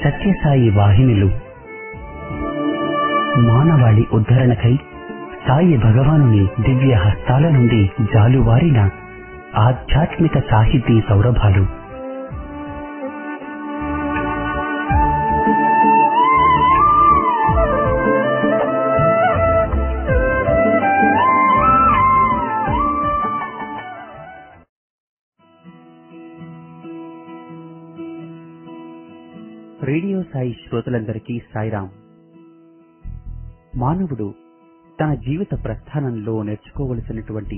సత్యసాయి వాహినులు మానవాళి ఉద్ధరణకై సాయి భగవానుని దివ్య హస్తాల నుండి జాలువారిన ఆధ్యాత్మిక సాహితీ సౌరభాలు. రేడియో సాయి శ్రోతలందరికీ సాయిరాం. మానవుడు తన జీవిత ప్రస్థానంలో నేర్చుకోవలసినటువంటి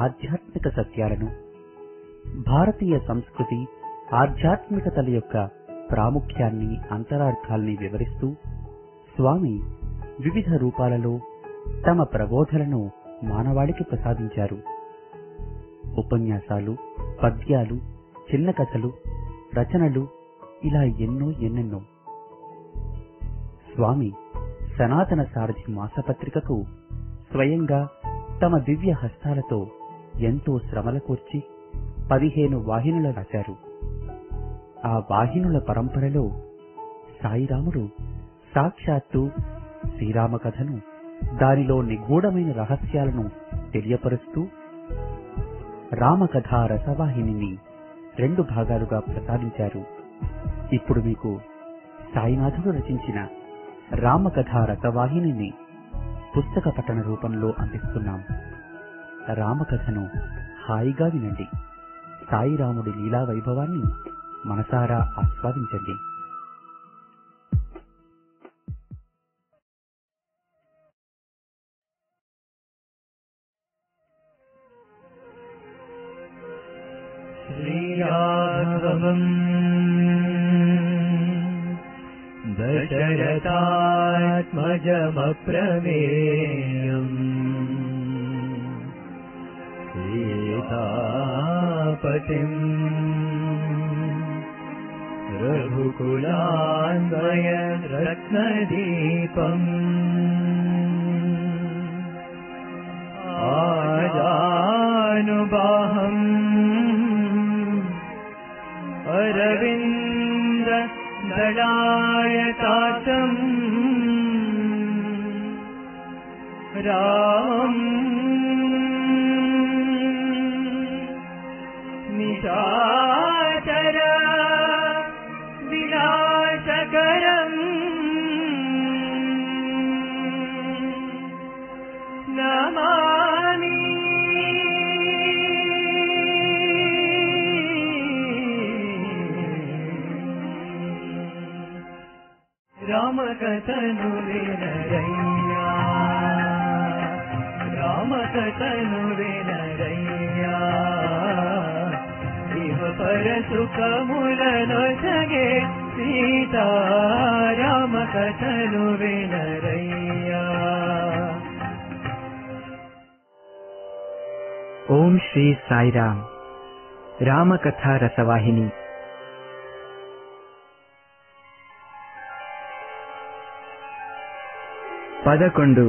ఆధ్యాత్మిక సత్యాలను, భారతీయ సంస్కృతి ఆధ్యాత్మికతల యొక్క ప్రాముఖ్యాన్ని, అంతరార్థాల్ని వివరిస్తూ స్వామి వివిధ రూపాలలో తమ ప్రబోధలను మానవాళికి ప్రసాదించారు. ఉపన్యాసాలు, పద్యాలు, చిన్న కథలు, రచనలు, ఇలా ఎన్నెన్నో. స్వామి సనాతన సారథి మాసపత్రికకు స్వయంగా తమ దివ్య హస్తాలతో ఎంతో శ్రమల కూర్చి 15 వాహినులు రాశారు. ఆ వాహినుల పరంపరలో సాయిరాముడు సాక్షాత్తు శ్రీరామ కథను, దానిలో నిగూఢమైన రహస్యాలను తెలియపరుస్తూ రామకథా రసవాహినిని 2 భాగాలుగా ప్రసాదించారు. ఇప్పుడు మీకు సాయినాథుడు రచించిన రామకథా రసవాహినిని పుస్తక పఠన రూపంలో అందిస్తున్నాం. రామకథను హాయిగా వినండి. సాయిరాముడి లీలా వైభవాన్ని మనసారా ఆస్వాదించండి. శ్రీరాఘవం దశరథాత్మజమప్రమేయం సీతాపతిం రఘుకులాన్వయ రత్నదీపం ఆజానుబాహం అరవింద దళాయతాతం రామం నిశాచర వినాశకరం నమామి. రామకథను వినరయ్యా, రామకథను వినరయ్యా, ఇహ పర సుఖములనొసగే సీతా రామకథను వినరయ్యా. ఓం శ్రీ సాయిరామ్. రామకథా రసవాహిని. పదకొండు.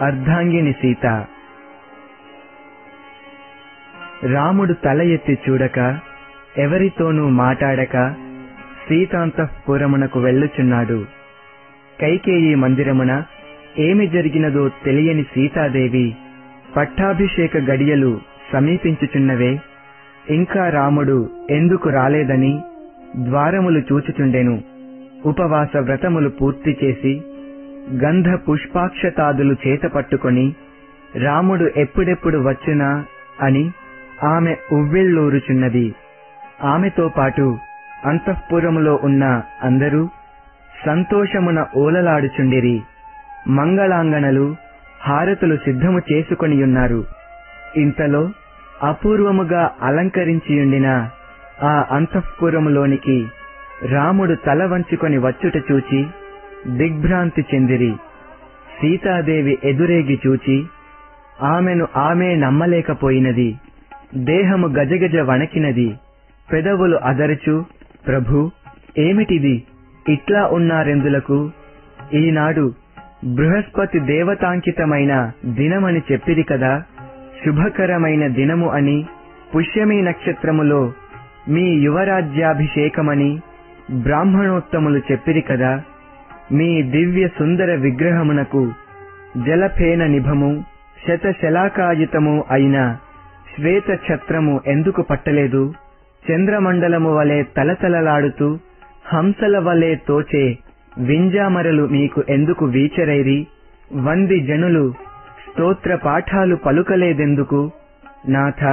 అర్ధాంగిని సీత. రాముడు తల ఎత్తి చూడక, ఎవరితోనూ మాటాడక సీతాంతఃపురమునకు వెళ్ళుచున్నాడు. కైకేయి మందిరమున ఏమి జరిగినదో తెలియని సీతాదేవి పట్టాభిషేక గడియలు సమీపించుచున్నవే, ఇంకా రాముడు ఎందుకు రాలేదని ద్వారములు చూచుచుండెను. ఉపవాస వ్రతములు పూర్తి చేసి గంధ పుష్పాక్షతాదులు చేతపట్టుకొని రాముడు ఎప్పుడెప్పుడు వచ్చునా అని ఆమె ఉవ్విళ్ళూరుచున్నది. ఆమెతో పాటు అంతఃపురములో ఉన్న అందరూ సంతోషమున ఓలలాడుచుండిరి. మంగళాంగనలు, హారతులు సిద్ధము చేసుకొనియున్నారు. ఇంతలో అపూర్వముగా అలంకరించియుండిన ఆ అంతఃపురములోనికి రాముడు తల వంచుకొని వచ్చుట చూచి దిగ్భ్రాంతి చెందిరి. సీతాదేవి ఎదురేగి చూచి ఆమెను ఆమె నమ్మలేకపోయినది. దేహము గజగజ వణకినది. పెదవులు అదరచు, ప్రభూ, ఏమిటిది? ఇట్లా ఉన్నారెందులకు? ఈనాడు బృహస్పతి దేవతాంకితమైన దినమని చెప్పిరి కదా, శుభకరమైన దినము అని, పుష్యమీ నక్షత్రములో మీ యువరాజ్యాభిషేకమని బ్రాహ్మణోత్తములు చెప్పిరి కదా, మీ దివ్య సుందర విగ్రహమునకు జలఫేన నిభము శతశలాకాయుతము అయిన శ్వేత ఛత్రము ఎందుకు పట్టలేదు? చంద్రమండలము వలె తలతలలాడుతూ హంసల వలె తోచే వింజామరలు మీకు ఎందుకు వీచరైరి? వంది జనులు స్తోత్ర పాఠాలు పలుకలేదెందుకు? నాథ,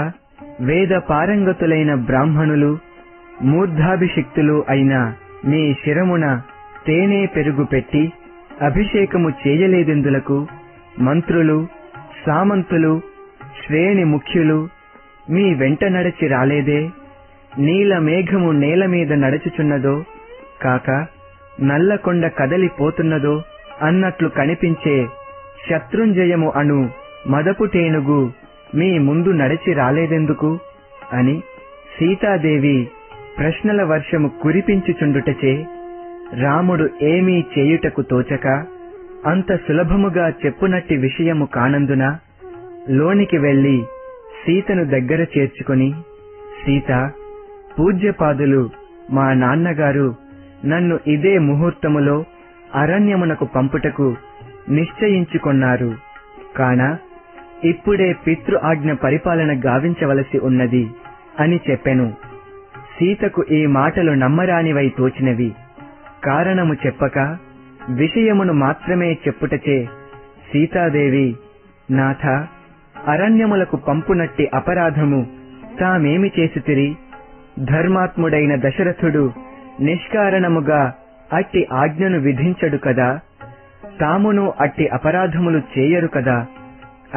వేద పారంగతులైన బ్రాహ్మణులు మూర్ధాభిషిక్తులు అయిన మీ శిరమున తేనె పెరుగు పెట్టి అభిషేకము చేయలేదెందులకు? మంత్రులు, సామంతులు, శ్రేణి ముఖ్యులు మీ వెంట నడచి రాలేదే? నీల మేఘము నేల మీద నడుచుచున్నదో కాక నల్లకొండ కదలిపోతున్నదో అన్నట్లు కనిపించే శత్రుంజయము అను మదపుటేనుగు మీ ముందు నడిచి రాలేదెందుకు అని సీతాదేవి ప్రశ్నల వర్షము కురిపించుచుండుటచే రాముడు ఏమీ చేయుటకు తోచక అంత సులభముగా చెప్పునట్టి విషయము కానందున లోనికి వెళ్లి సీతను దగ్గర చేర్చుకొని, సీత, పూజ్యపాదులు మా నాన్నగారు నన్ను ఇదే ముహూర్తములో అరణ్యమునకు పంపుటకు నిశ్చయించుకొన్నారు కాన ఇప్పుడే పితృ ఆజ్ఞ పరిపాలన గావించవలసి ఉన్నది అని చెప్పెను. సీతకు ఈ మాటలు నమ్మరానివై తోచినవి. కారణము చెప్పక విషయమును మాత్రమే చెప్పుటచే సీతాదేవి, నాథ, అరణ్యములకు పంపునట్టి అపరాధము తామేమి చేసితిరి? ధర్మాత్ముడైన దశరథుడు నిష్కారణముగా అట్టి ఆజ్ఞను విధించడు కదా, తామును అట్టి అపరాధములు చేయరు కదా.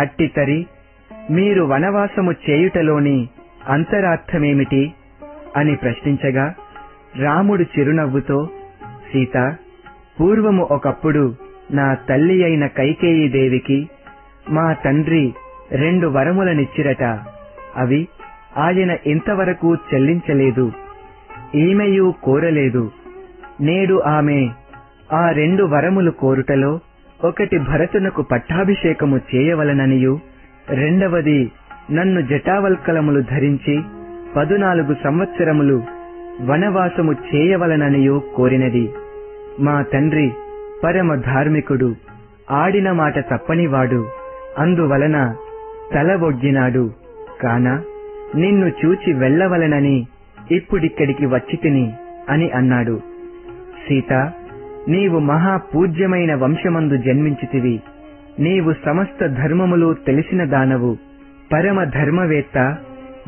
అట్టి తరి మీరు వనవాసము చేయుటలోని అంతరార్థమేమిటి అని ప్రశ్నించగా రాముడు చిరునవ్వుతో, సీత, పూర్వము ఒకప్పుడు నా తల్లి అయిన కైకేయీదేవికి మా తండ్రి 2 వరములనిచ్చిరట. అవి ఆయన ఇంతవరకు చెల్లించలేదు, ఈమెయు కోరలేదు. నేడు ఆమె ఆ 2 వరములు కోరుటలో ఒకటి భరతునకు పట్టాభిషేకము చేయవలననియు, రెండవది నన్ను జటావల్కలములు ధరించి 14 సంవత్సరములు వనవాసము చేయవలననియు కోరినది. మా తండ్రి పరమ ధార్మికుడు, ఆడిన మాట తప్పనివాడు, అందువలన తల ఒగ్గినాడు. కాన నిన్ను చూచి వెళ్ళవలనని ఇప్పుడిక్కడికి వచ్చితిని అని అన్నాడు. సీత, నీవు మహాపూజ్యమైన వంశమందు జన్మించితివి. నీవు సమస్త ధర్మములు తెలిసిన దానవు. పరమ ధర్మవేత్త,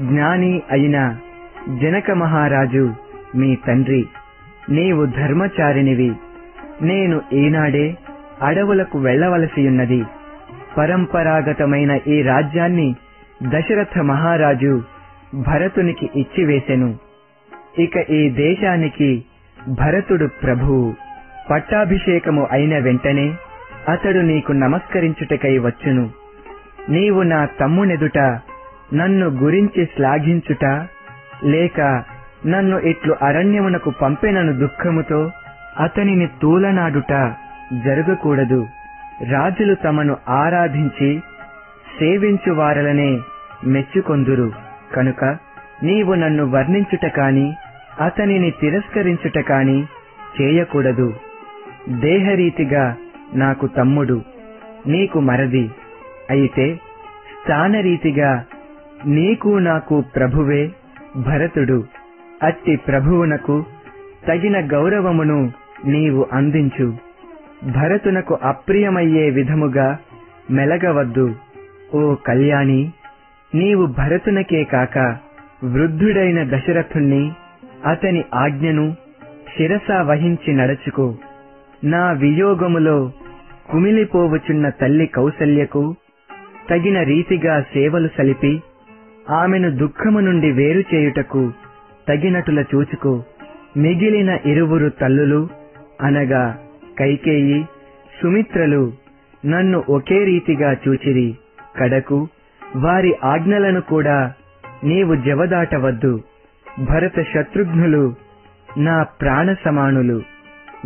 జ్ఞాని అయిన జనక మహారాజు మీ తండ్రి. నీవు ధర్మచారినివి. నేను ఈనాడే అడవులకు వెళ్లవలసియున్నది. పరంపరాగతమైన ఈ రాజ్యాన్ని దశరథ మహారాజు భరతునికి ఇచ్చివేసెను. ఇక ఈ దేశానికి భరతుడు ప్రభువు. పట్టాభిషేకము అయిన వెంటనే అతడు నీకు నమస్కరించుటకై వచ్చును. నీవు నా తమ్మునెదుట నన్ను గురించి శ్లాఘించుట, లేక నన్ను ఇట్లు అరణ్యమునకు పంపెనను దుఃఖముతో అతనిని తూలనాడుట జరగకూడదు. రాజులు తమను ఆరాధించి సేవించువారలనే మెచ్చుకొందురు. కనుక నీవు నన్ను వర్ణించుట కాని అతనిని తిరస్కరించుట కాని చేయకూడదు. దేహరీతిగా నాకు తమ్ముడు, నీకు మరది. అయితే స్థానరీతిగా నీకు నాకు ప్రభువే భరతుడు. అట్టి ప్రభువునకు తగిన గౌరవమును నీవు అందించు. భరతునకు అప్రియమయ్యే విధముగా మెలగవద్దు. ఓ కళ్యాణి, నీవు భరతునకే కాక వృద్ధుడైన దశరథుణ్ణి అతని ఆజ్ఞను శిరసా వహించి నడచుకో. నా వియోగములో కుమిలిపోవుచున్న తల్లి కౌసల్యకు తగిన రీతిగా సేవలు సలిపి ఆమెను దుఃఖము నుండి వేరు చేయుటకు తగినటుల చూచుకో. మిగిలిన 2 తల్లులు అనగా కైకేయి, సుమిత్రలు నన్ను ఒకే రీతిగా చూచిరి. కడకు వారి ఆజ్ఞలను కూడా నీవు జవదాటవద్దు. భరత శత్రుఘ్నులు నా ప్రాణ సమానులు.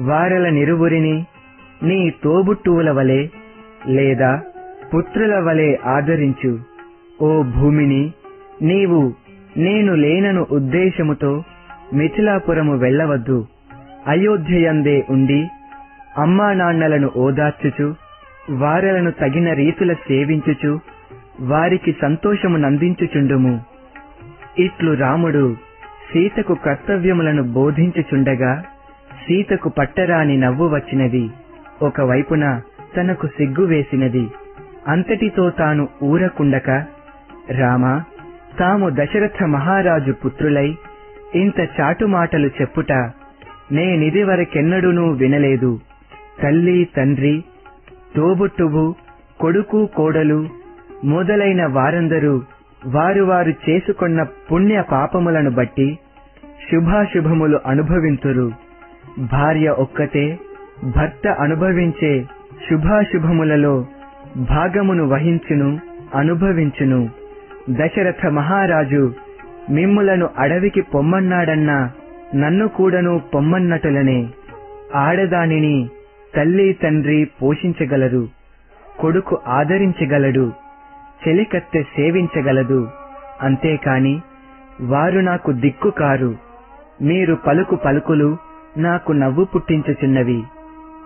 వారల నిరువురిని నీ తోబుట్టువుల వలె లేదా పుత్రుల వలె ఆదరించు. ఓ భూమిని, నీవు నేను లేనను ఉద్దేశముతో మిథిలాపురము వెళ్ళవద్దు. అయోధ్యయందే ఉండి అమ్మా నాన్నలను ఓదార్చుచు వారలను తగిన రీతుల సేవించుచు వారికి సంతోషమునందించుచుండుము. ఇట్లు రాముడు సీతకు కర్తవ్యములను బోధించుచుండగా సీతకు పట్టరాని నవ్వు వచ్చినది. ఒకవైపున తనకు సిగ్గు వేసినది. అంతటితో తాను ఊరకుండక, రామా, తాము దశరథ మహారాజు పుత్రులై ఇంత చాటుమాటలు చెప్పుట నేనిదివరకెన్నడూనూ వినలేదు. తల్లి తండ్రి తోబుట్టువు కొడుకు కోడలు మొదలైన వారందరూ వారు వారు చేసుకొన్న పుణ్య పాపములను బట్టి శుభాశుభములు అనుభవింతురు. భార్య ఒక్కతే భర్త అనుభవించే శుభాశుభములలో భాగమును వహించును, అనుభవించును. దశరథ మహారాజు మిమ్ములను అడవికి పొమ్మన్నాడన్నా నన్ను కూడాను పొమ్మన్నటులనే. ఆడదానిని తల్లి తండ్రి పోషించగలరు, కొడుకు ఆదరించగలడు, చెలికత్తె సేవించగలదు. అంతేకాని వారు నాకు దిక్కు కారు. మీరు పలుకు పలుకులు నాకు నవ్వు పుట్టించుచున్నవి.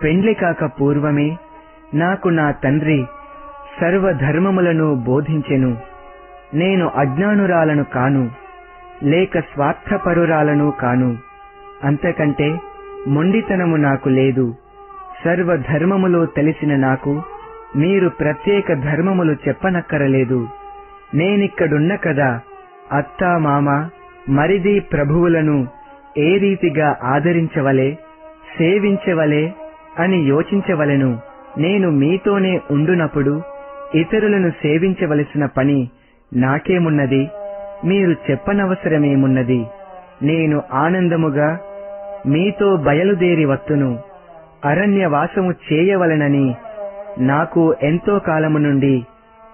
పెండ్లి కాక పూర్వమే నాకు నా తండ్రి సర్వధర్మములను బోధించెను. నేను అజ్ఞానురాలను కాను, లేక స్వార్థపరురాలను కాను. అంతకంటే మొండితనము నాకు లేదు. సర్వధర్మములో తెలిసిన నాకు మీరు ప్రత్యేక ధర్మములు చెప్పనక్కరలేదు. నేనిక్కడున్న కదా అత్తా మామ మరిది ప్రభువులను ఏ రీతిగా ఆదరించవలే, సేవించవలే అని యోచించవలెను. నేను మీతోనే ఉండునప్పుడు ఇతరులను సేవించవలసిన పని నాకేమున్నది? మీరు చెప్పనవసరమేమున్నది? నేను ఆనందముగా మీతో బయలుదేరి వత్తును. అరణ్యవాసము చేయవలనని నాకు ఎంతో కాలము నుండి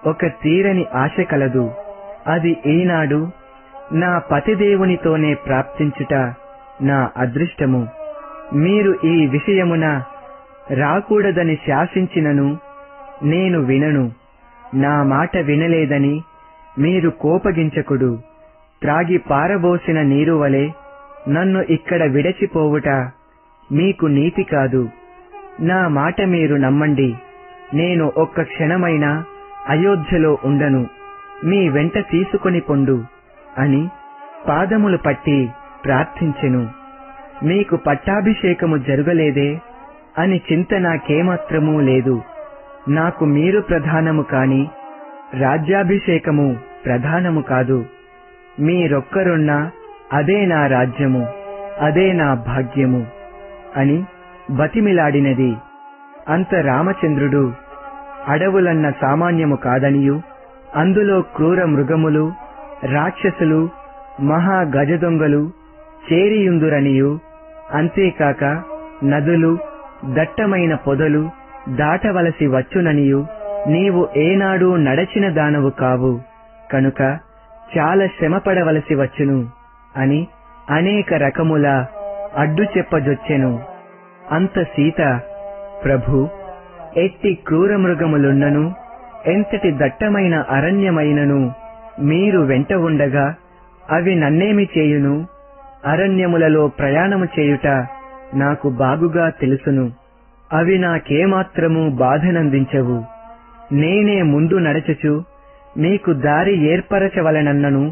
ఒక తీరని ఆశ కలదు. అది ఈనాడు నా పతిదేవునితోనే ప్రాప్తించుట నా అదృష్టము. మీరు ఈ విషయమున రాకూడదని శాసించినను నేను వినను. నా మాట వినలేదని మీరు కోపగించకుడు. త్రాగి పారబోసిన నీరు వలె నన్ను ఇక్కడ విడచిపోవుట మీకు నీతి కాదు. నా మాట మీరు నమ్మండి. నేను ఒక్క క్షణమైనా అయోధ్యలో ఉండను. మీ వెంట తీసుకొని పొండు అని పాదములు పట్టి ప్రార్థించెను. మీకు పట్టాభిషేకము జరుగలేదే అని చింత నాకేమాత్రమూ లేదు. నాకు మీరు ప్రధానము కాని రాజ్యాభిషేకము ప్రధానము కాదు. మీరొక్కరున్నా అదే నా రాజ్యము, అదే నా భాగ్యము అని బతిమిలాడినది. అంత రామచంద్రుడు అడవులన్న సామాన్యము కాదనియు, అందులో క్రూర మృగములు, రాక్షసులు, మహా గజదొంగలు చేరియుందురనియు, అంతేకాక నదులు, దట్టమైన పొదలు దాటవలసి వచ్చుననియు నీవు ఏనాడూ నడచిన దానవు కావు, కనుక చాలా శ్రమపడవలసి వచ్చును అని అనేక రకముల అడ్డు చెప్పజొచ్చెను. అంత సీత, ప్రభు, ఎట్టి క్రూర మృగములున్నను, ఎంతటి దట్టమైన అరణ్యమైనను మీరు వెంట ఉండగా అవి నన్నేమి చేయును? అరణ్యములలో ప్రయాణము చేయుట నాకు బాగుగా తెలుసును. అవి నాకేమాత్రము బాధనందించవు. నేనే ముందు నడచుచు మీకు దారి ఏర్పరచవలనన్నను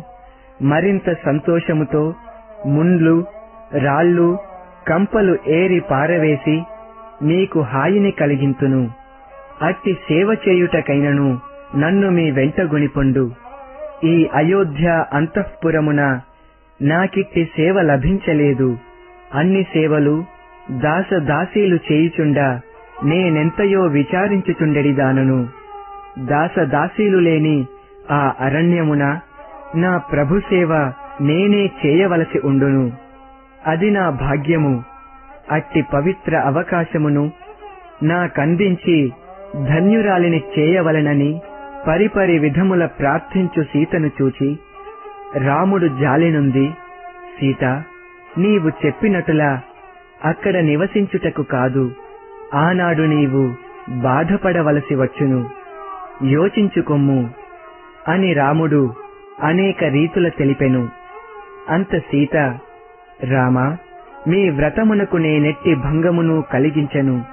మరింత సంతోషముతో ముండ్లు, రాళ్ళు, కంపలు ఏరి పారవేసి మీకు హాయిని కలిగింతును. అట్టి సేవ చేయుటకైనను నన్ను మీ వెంట గొనిపొండు. ఈ అయోధ్య అంతఃపురమున నాకిట్టి సేవ లభించలేదు. అన్ని సేవలు దాసదాసీలు చేయుచుండా నేనెంతయో విచారించుచుండెడిదానను. దాసదాసీలు లేని ఆ అరణ్యమున నా ప్రభు సేవ నేనే చేయవలసి ఉండును. అది నా భాగ్యము. అట్టి పవిత్ర అవకాశమును నాకందించి ధన్యురాలిని చేయవలెనని పరిపరి విధముల ప్రార్థించు సీతను చూచి రాముడు జాలినుంది, సీత, నీవు చెప్పినట్టులా అక్కడ నివసించుటకు కాదు, ఆనాడు నీవు బాధపడవలసి వచ్చును. యోచించుకొమ్ము అని రాముడు అనేక రీతుల తెలిపెను. అంత సీత, రామా, మీ వ్రతమునకు నేనెట్టి భంగమును కలిగించెను.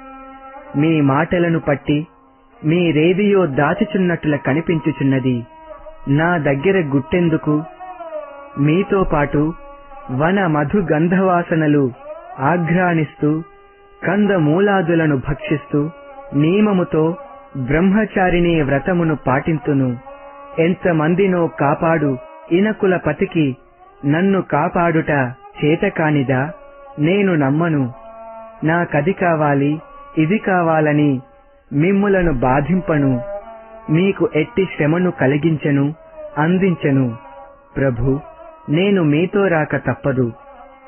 మీ మాటలను పట్టి మీరేదియో దాచుచున్నట్ల కనిపించుచున్నది. నా దగ్గర గుట్టెందుకు? మీతో పాటు వన మధు గంధవాసనలు ఆఘ్రానిస్తూ కందమూలాదులను భక్షిస్తూ నియమముతో బ్రహ్మచారిణీ వ్రతమును పాటింతును. ఎంతమందినో కాపాడు ఇనకుల పతికి నన్ను కాపాడుట చేతకానిదా? నేను నమ్మను. నాకది కావాలి, ఇది కావాలని మిమ్ములను బాధింపను. మీకు ఎట్టి శ్రమను కలిగించెను, అందించెను. ప్రభు, నేను మీతో రాక తప్పదు.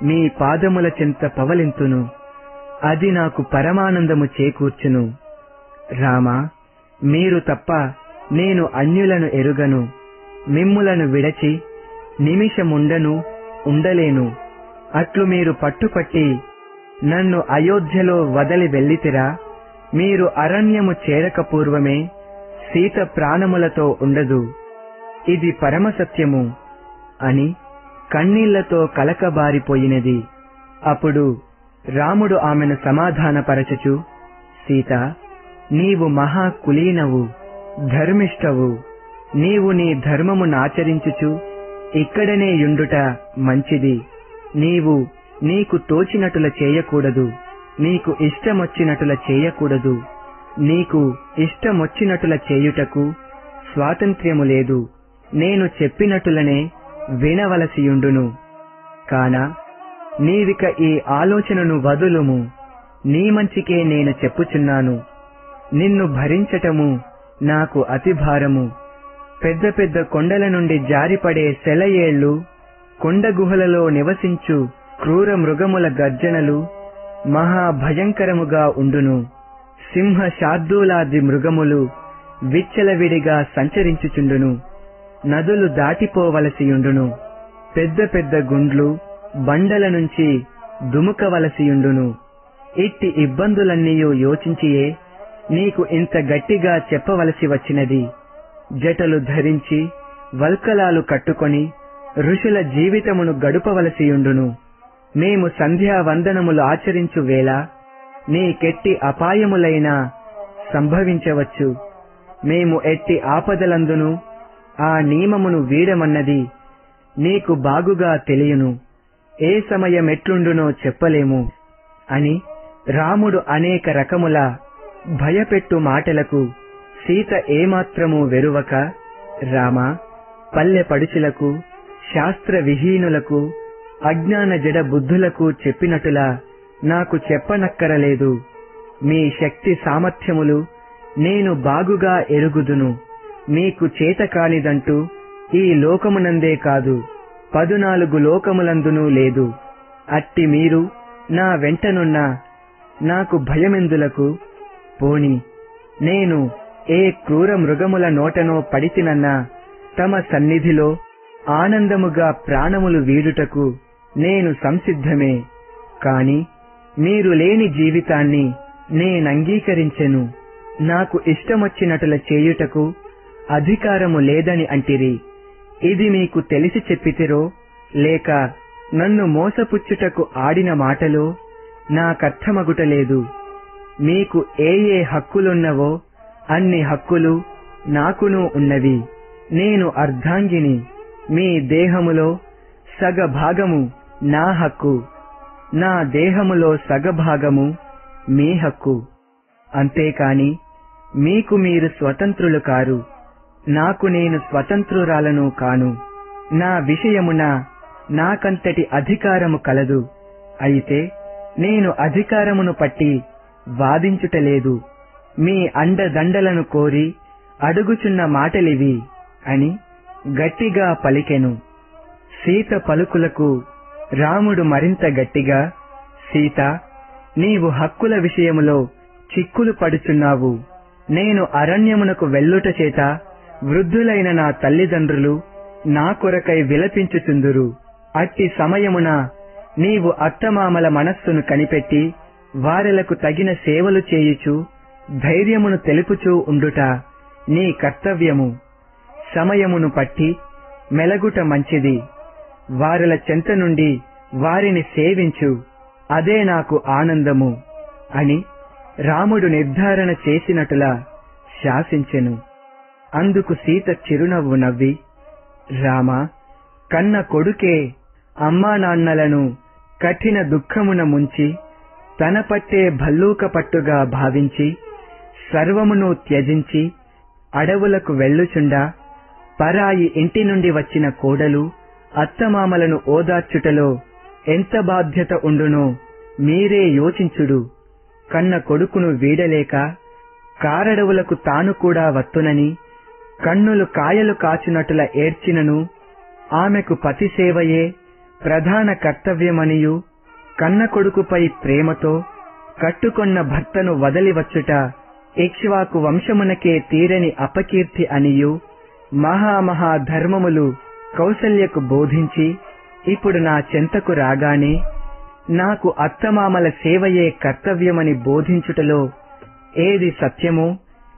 మీ పాదముల చెంత పవలింతును. అది నాకు పరమానందము చేకూర్చును. రామా, మీరు తప్ప నేను అన్యులను ఎరుగను. మిమ్ములను విడచి నిమిషముండను, ఉండలేను. అట్లు మీరు పట్టుపట్టి నన్ను అయోధ్యలో వదలి వెళ్ళితిరా? మీరు అరణ్యము చేరక పూర్వమే సీత ప్రాణములతో ఉండదు. ఇది పరమసత్యము అని కన్నీళ్లతో కలకబారిపోయినది. అప్పుడు రాముడు ఆమెను సమాధానపరచుచు, సీత, నీవు మహా కులీనవు, ధర్మిష్టవు. నీవు నీ ధర్మమునాచరించుచు ఇక్కడనే యుండుట మంచిది. నీవు నీకు తోచినటుల చేయకూడదు. నీకు ఇష్టమొచ్చినటుల చేయకూడదు. నీకు ఇష్టమొచ్చినటుల చేయుటకు స్వాతంత్ర్యము లేదు. నేను చెప్పినటులనే వినవలసియుండును. కాన నీవిక ఈ ఆలోచనను వదులుము. నీ మంచికే నేను చెప్పుచున్నాను. నిన్ను భరించటము నాకు అతి భారము. పెద్ద పెద్ద కొండల నుండి జారిపడే సెలయేళ్లు, కొండ గుహలలో నివసించు క్రూర మృగముల గర్జనలు మహాభయంకరముగా ఉండును. సింహ శార్దూలాది మృగములు విచ్చలవిడిగా సంచరించుచుండును. నదులు దాటిపోవలసియుండును. పెద్ద పెద్ద గుండ్లు బండల నుంచి దుముకవలసియుండును. ఇట్టి ఇబ్బందులన్నీయూ యోచించియే నీకు ఇంత గట్టిగా చెప్పవలసి వచ్చినది. జటలు ధరించి వల్కలాలు కట్టుకొని ఋషుల జీవితమును గడుపవలసియుండును. మేము సంధ్యావందనములు ఆచరించు వేళ నీకెట్టి అపాయములైనా సంభవించవచ్చు. మేము ఎట్టి ఆపదలందును ఆ నియమమును వీడమన్నది నీకు బాగుగా తెలియను. ఏ సమయమెట్లుండునో చెప్పలేము అని రాముడు అనేక రకముల భయపెట్టు మాటలకు సీత ఏమాత్రమూ వెరువక, రామా, పల్లె పడుచులకు, శాస్త్ర విహీనులకు, అజ్ఞాన జడ బుద్ధులకు చెప్పినట్టులా నాకు చెప్పనక్కరలేదు. మీ శక్తి సామర్థ్యములు నేను బాగుగా ఎరుగుదును. మీకు చేతకానిదంటూ ఈ లోకమునందే కాదు 14 లోకములందునూ లేదు. అట్టి మీరు నా వెంటనున్న నాకు భయమెందులకు? పోని నేను ఏ క్రూర మృగముల నోటనో పడితినన్నా తమ సన్నిధిలో ఆనందముగా ప్రాణములు వీడుటకు నేను సంసిద్ధమే. కాని మీరు లేని జీవితాన్ని నేనంగీకరించెను. నాకు ఇష్టమొచ్చినట్ల చేయుటకు అధికారము లేదని అంటిరి. ఇది మీకు తెలిసి చెప్పితిరో లేక నన్ను మోసపుచ్చుటకు ఆడిన మాటలో నాకర్థమగుటలేదు. మీకు ఏ ఏ హక్కులున్నవో అన్ని హక్కులు నాకును ఉన్నవి. నేను అర్ధాంగిని. మీ దేహములో సగభాగము నా హక్కు, నా దేహములో సగభాగము మీ హక్కు. అంతేకాని మీకు మీరు స్వతంత్రులు కారు. నాకు నేను స్వతంత్రురాలను కాను. నా విషయమున నాకంతటి అధికారము కలదు. అయితే నేను అధికారమును పట్టి వాదించుటలేదు. మీ అండదండలను కోరి అడుగుచున్న మాటలివి అని గట్టిగా పలికెను. సీత పలుకులకు రాముడు మరింత గట్టిగా, సీత, నీవు హక్కుల విషయములో చిక్కులు పడుచున్నావు. నేను అరణ్యమునకు వెళ్ళుట చేత వృద్ధులైన నా తల్లిదండ్రులు నా కొరకై విలపించుచుందురు. అట్టి సమయమున నీవు అత్తమామల మనస్సును కనిపెట్టి వారెలకు తగిన సేవలు చేయుచు ధైర్యమును తెలుపుచూ ఉండుట నీ కర్తవ్యము. సమయమును పట్టి మెలగుట మంచిది. వారల చెంత నుండి వారిని సేవించు. అదే నాకు ఆనందము అని రాముడు నిర్ధారణ చేసినట్టులా శాసించెను. అందుకు సీత చిరునవ్వు నవ్వి, రామా, కన్న కొడుకే అమ్మా నాన్నలను కఠిన దుఃఖమున ముంచి తన పట్టే భల్లూక పట్టుగా భావించి సర్వమును త్యజించి అడవులకు వెళ్ళుచుండా పరాయి ఇంటి నుండి వచ్చిన కోడలు అత్తమామలను ఓదార్చుటలో ఎంత బాధ్యత ఉండునో మీరే యోచించుడు. కన్న కొడుకును వీడలేక కారడవులకు తాను కూడా వత్తునని కన్నులు కాయలు కాచునట్టుల ఏడ్చినను ఆమెకు పతి సేవయే ప్రధాన కర్తవ్యమనియు కన్న కొడుకుపై ప్రేమతో కట్టుకొన్న భర్తను వదలివచ్చుట ఇక్ష్వాకు వంశమునకే తీరని అపకీర్తి అనియు మహామహా ధర్మములు కౌసల్యకు బోధించి ఇప్పుడు నా చెంతకు రాగానే నాకు అత్తమామల సేవయే కర్తవ్యమని బోధించుటలో ఏది సత్యమో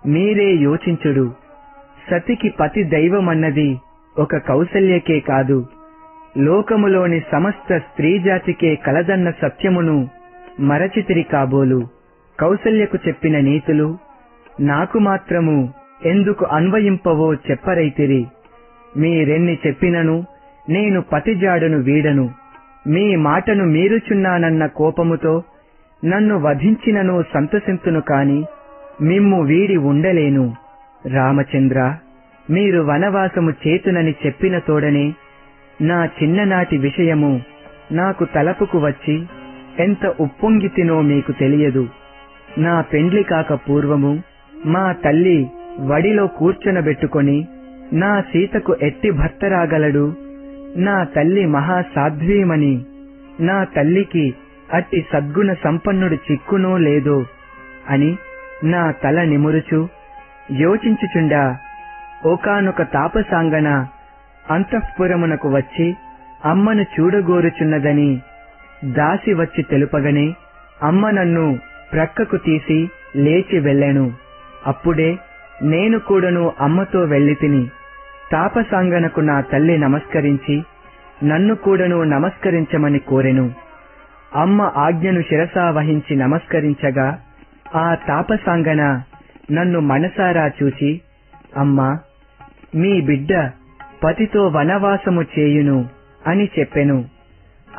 మీరే యోచించుడు. సతికి పతి దైవమన్నది ఒక కౌసల్యకే కాదు, లోకములోని సమస్త స్త్రీజాతికే కలదన్న సత్యమును మరచితిరి కాబోలు. కౌసల్యకు చెప్పిన నీతులు నాకు మాత్రము ఎందుకు అన్వయింపవో చెప్పరైతిరి. మీరెన్ని చెప్పినను నేను పతిజాడును వీడను. మీ మాటను మీరుచున్నానన్న కోపముతో నన్ను వధించినను సంతసింతును కాని మిమ్ము వీడి ఉండలేను. రామచంద్ర, మీరు వనవాసము చేతునని చెప్పిన తోడనే నా చిన్ననాటి విషయము నాకు తలపుకు వచ్చి ఎంత ఉప్పొంగితినో మీకు తెలియదు. నా పెండ్లి కాక పూర్వము మా తల్లి వడిలో కూర్చొనబెట్టుకొని నా సీతకు ఎట్టి భర్త రాగలడు, నా తల్లి మహాసాధ్వీమని, నా తల్లికి అట్టి సద్గుణ సంపన్నుడు చిక్కునో లేదో అని నా తల నిమురుచు యోచించుచుండా ఒకానొక తాపసాంగన అంతఃపురమునకు వచ్చి అమ్మను చూడగోరుచున్నదని దాసి వచ్చి తెలుపగనే అమ్మ నన్ను ప్రక్కకు తీసి లేచి వెళ్ళెను. అప్పుడే నేను కూడాను అమ్మతో వెళ్ళితిని. తాపసాంగనకు నా తల్లి నమస్కరించి నన్ను కూడాను నమస్కరించమని కోరెను. అమ్మ ఆజ్ఞను శిరసా వహించి నమస్కరించగా ఆ తాపసాంగన నన్ను మనసారా చూచి, అమ్మా, మీ బిడ్డ పతితో వనవాసము చేయును అని చెప్పెను.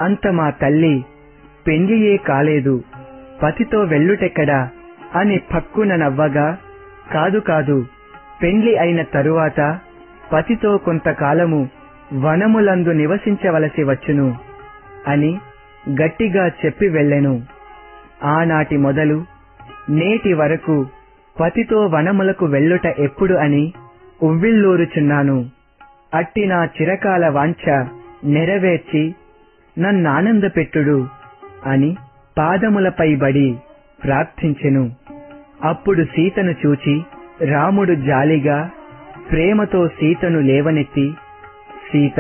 అంత మా తల్లి, పెండ్లియే కాలేదు, పతితో వెళ్ళుటెక్కడా అని పక్కున నవ్వగా, కాదు కాదు, పెండ్లి అయిన తరువాత పతితో కొంతకాలము వనములందు నివసించవలసి వచ్చును అని గట్టిగా చెప్పి వెళ్ళెను. ఆనాటి మొదలు నేటి వరకు పతితో వనములకు వెళ్ళుట ఎప్పుడు అని ఉవ్విళ్ళూరుచున్నాను. అట్టి నా చిరకాల వాంఛ నెరవేర్చి నన్నానందపెట్టుడు అని పాదములపై బడి ప్రార్థించెను. అప్పుడు సీతను చూచి రాముడు జాలిగా ప్రేమతో సీతను లేవనెత్తి, సీత,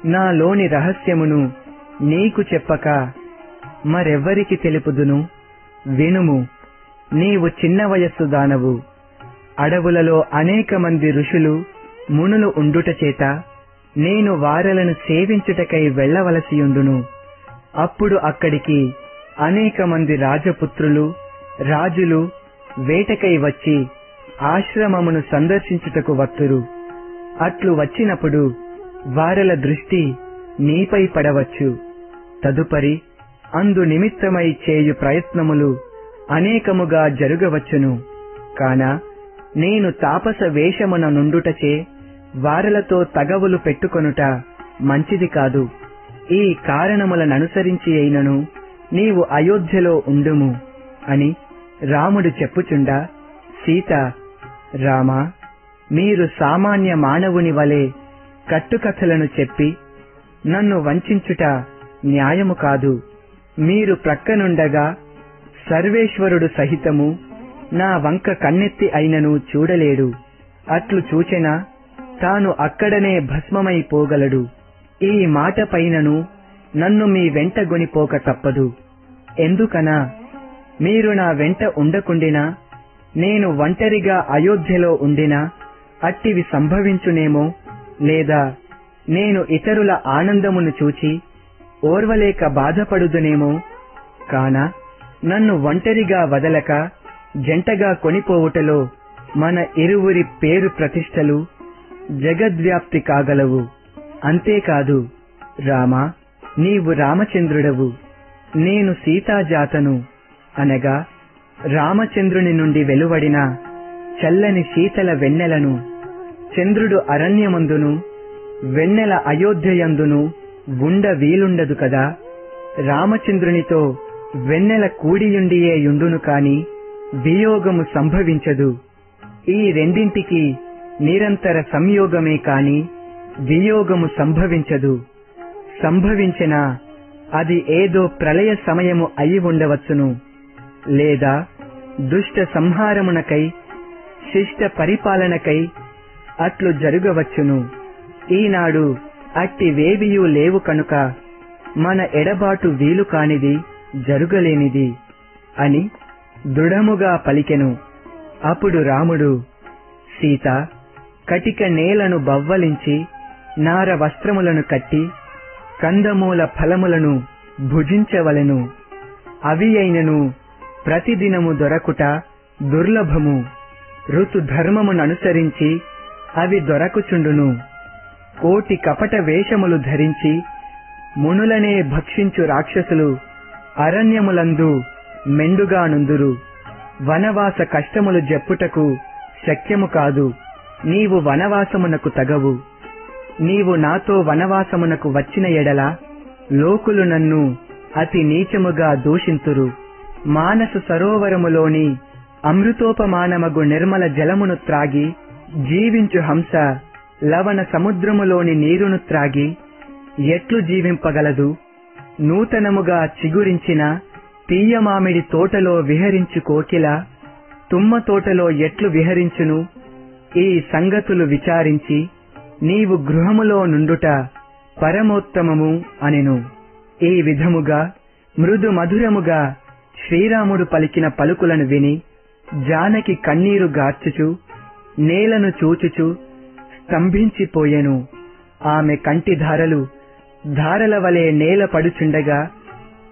నాలోని రహస్యమును నీకు చెప్పక మరెవ్వరికి తెలుపుదును, వినుము. నీవు చిన్న వయస్సు దానవు. అడవులలో అనేక మంది ఋషులు మునులు ఉండుట చేత నేను వారలను సేవించుటకై వెళ్లవలసియుండును. అప్పుడు అక్కడికి అనేక మంది రాజపుత్రులు రాజులు వేటకై వచ్చి ఆశ్రమమును సందర్శించుటకు వత్తురు. అట్లు వచ్చినప్పుడు వారల దృష్టి నీపై పడవచ్చు. తదుపరి అందు నిమిత్తమై చేయు ప్రయత్నములు అనేకముగా జరుగవచ్చును. కాన నేను తాపస వేషమున నుండుటచే వారలతో తగవులు పెట్టుకొనుట మంచిది కాదు. ఈ కారణములననుసరించి అయినను నీవు అయోధ్యలో ఉండుము అని రాముడు చెప్పుచుండా, సీత, రామా, మీరు సామాన్య మానవుని వలె కట్టుకథలను చెప్పి నన్ను వంచించుట న్యాయము కాదు. మీరు ప్రక్కనుండగా సర్వేశ్వరుడు సహితము నా వంక కన్నెత్తి అయినను చూడలేడు. అట్లు చూచెనా తాను అక్కడనే భస్మమైపోగలడు. ఈ మాట పైనను నన్ను మీ వెంట గొనిపోక తప్పదు. ఎందుకనా మీరు నా వెంట ఉండకుండినా, నేను ఒంటరిగా అయోధ్యలో ఉండినా అట్టివి సంభవించునేమో, లేదా నేను ఇతరుల ఆనందమును చూచి ఓర్వలేక బాధపడుదునేమో కాన నన్ను ఒంటరిగా వదలక జంటగా కొనిపోవుటలో మన ఇరువురి పేరు ప్రతిష్టలు జగద్వ్యాప్తి కాగలవు. అంతేకాదు రామా, నీవు రామచంద్రుడవు, నేను సీతాజాతను అనగా రామచంద్రుని నుండి వెలువడిన చల్లని శీతల వెన్నెలను చంద్రుడు అరణ్యమందును వెన్నెల అయోధ్యయందును ఉండ వీలుండదు కదా. రామచంద్రునితో వెన్నెల కూడియుండియే యుండును కాని వియోగము సంభవించదు. ఈ రెండింటికి నిరంతర సంయోగమే కాని వియోగము సంభవించదు. సంభవించినా అది ఏదో ప్రళయ సమయము అయి ఉండవచ్చును, లేదా దుష్ట సంహారమునకై శిష్ట పరిపాలనకై అట్లు జరుగవచ్చును. ఈనాడు అట్టి వేవియూ లేవు కనుక మన ఎడబాటు వీలు కానిది జరుగలేనిది అని దృఢముగా పలికెను. అప్పుడు రాముడు, సీత, కటిక నేలను బవ్వలించి నార వస్త్రములను కట్టి కందమూల ఫలములను భుజించవలెను. అవి అయినను ప్రతిదినము దొరకుట దుర్లభము. ఋతు ధర్మముననుసరించి అవి దొరకుచుండును. కోటి కపట వేషములు ధరించి మునులనే భక్షించు రాక్షసులు అరణ్యములందు మెండుగా నుందురు. వనవాస కష్టములు జెప్పుటకు శక్యము కాదు. నీవు వనవాసమునకు తగవు. నీవు నాతో వనవాసమునకు వచ్చిన ఎడల లోకులు నన్ను అతి నీచముగా దూషింతురు. మానస సరోవరములోని అమృతోపమానమగు నిర్మల జలమును త్రాగి జీవించు హంస లవణ సముద్రములోని నీరును త్రాగి ఎట్లు జీవింపగలదు? నూతనముగా చిగురించిన తీయమామిడి తోటలో విహరించు కోకిల తుమ్మ తోటలో ఎట్లు విహరించును? ఈ సంగతులు విచారించి నీవు గృహములో నుండుట పరమోత్తమము అనెను. ఈ విధముగా మృదు మధురముగా శ్రీరాముడు పలికిన పలుకులను విని జానకి కన్నీరు గార్చుచు నేలను చూచుచు స్తంభించిపోయెను. ఆమె కంటి ధారలు ధారల వలె నేల పడుచుండగా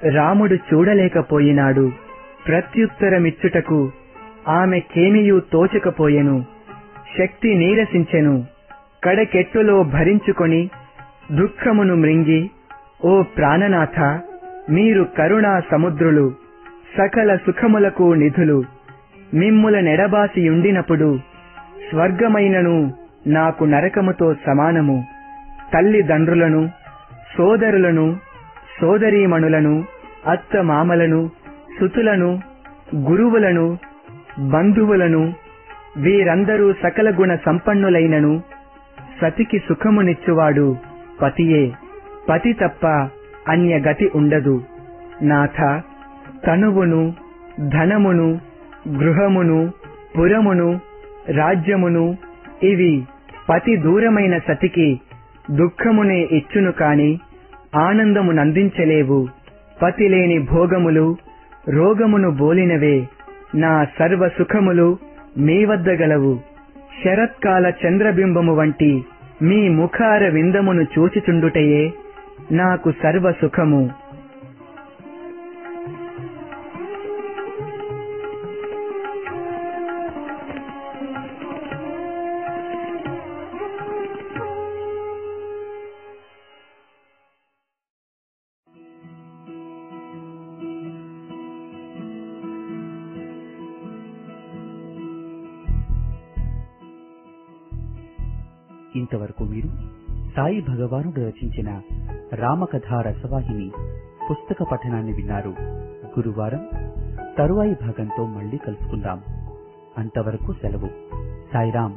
రాముడు చూడలేకపోయినాడు. ప్రత్యుత్తరమిచ్చుటకు ఆమెకేమియూ తోచకపోయెను. శక్తి నీరసించెను. కడకెట్టులో భరించుకొని దుఃఖమును మృంగి, ఓ ప్రాణనాథ, మీరు కరుణా సముద్రులు, సకల సుఖములకు నిధులు. మిమ్ముల నెడబాసియుండినప్పుడు స్వర్గమైనను నాకు నరకముతో సమానము. తల్లిదండ్రులను, సోదరులను, సోదరీమణులను, అత్తమామలను, సుతులను, గురువులను, బంధువులను, వీరందరూ సకల గుణ సంపన్నులైనను సతికి సుఖమునిచ్చువాడు పతియే. పతి తప్ప అన్య గతి ఉండదు. నాథ, తనువును, ధనమును, గృహమును, పురమును, రాజ్యమును ఇవి పతి దూరమైన సతికి దుఃఖమునే ఇచ్చును కాని ఆనందమునందించలేవు. పతి లేని భోగములు రోగమును బోలినవే. నా సర్వ సుఖములు మీ వద్ద గలవు. శరత్కాల చంద్రబింబము వంటి మీ ముఖార విందమును చూచుచుండుటయే నాకు సర్వ సుఖము. ఇంతవరకు మీరు సాయి భగవానుడు రచించిన రామకథా రసవాహిని పుస్తక పఠనాన్ని విన్నారు. గురువారం తరువాయి భాగంతో మళ్ళీ కలుసుకుందాం. అంతవరకు సెలవు. సాయిరాం.